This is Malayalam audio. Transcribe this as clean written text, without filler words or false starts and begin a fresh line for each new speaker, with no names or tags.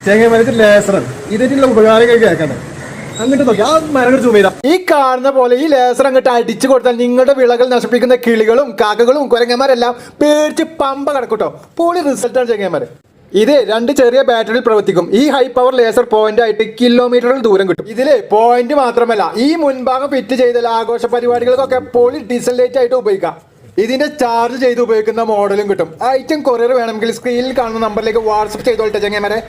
ചെങ്ങന്മാർക്ക് ലേസറാണ് ഇതിനുള്ള ഉപകാരങ്ങൾ കേൾക്കണ്ടേ അങ്ങോട്ട് നോക്കി ആ മരങ്ങൾ സൂം ചെയ്താ
ഈ കാണുന്ന പോലെ ഈ ലേസർ അങ്ങോട്ട് അടിച്ചു കൊടുത്താൽ നിങ്ങളുടെ വിളകൾ നശിപ്പിക്കുന്ന കിളികളും കാക്കകളും കുരങ്ങന്മാരെല്ലാം പേടിച്ച് പമ്പ കിടക്കൂട്ടോ. പൊളി റിസൾട്ടാണ് ചെങ്ങന്മാര്. ഇത് 2 ചെറിയ ബാറ്ററിയിൽ പ്രവർത്തിക്കും. ഈ ഹൈ പവർ ലേസർ പോയിന്റ് ആയിട്ട് കിലോമീറ്ററുകൾ ദൂരം കിട്ടും. ഇതില് പോയിന്റ് മാത്രമല്ല, ഈ മുൻഭാഗം ഫിറ്റ് ചെയ്താൽ ആഘോഷ പരിപാടികൾക്കൊക്കെ പൊളി ഡീസൽ ലൈറ്റ് ആയിട്ട് ഉപയോഗിക്കാം. ഇതിന്റെ ചാർജ് ചെയ്ത് ഉപയോഗിക്കുന്ന മോഡലും കിട്ടും. ഐറ്റം കൊറിയർ വേണമെങ്കിൽ സ്ക്രീനിൽ കാണുന്ന നമ്പറിലേക്ക് വാട്സപ്പ് ചെയ്തോളട്ടെ ചെങ്ങന്മാരെ.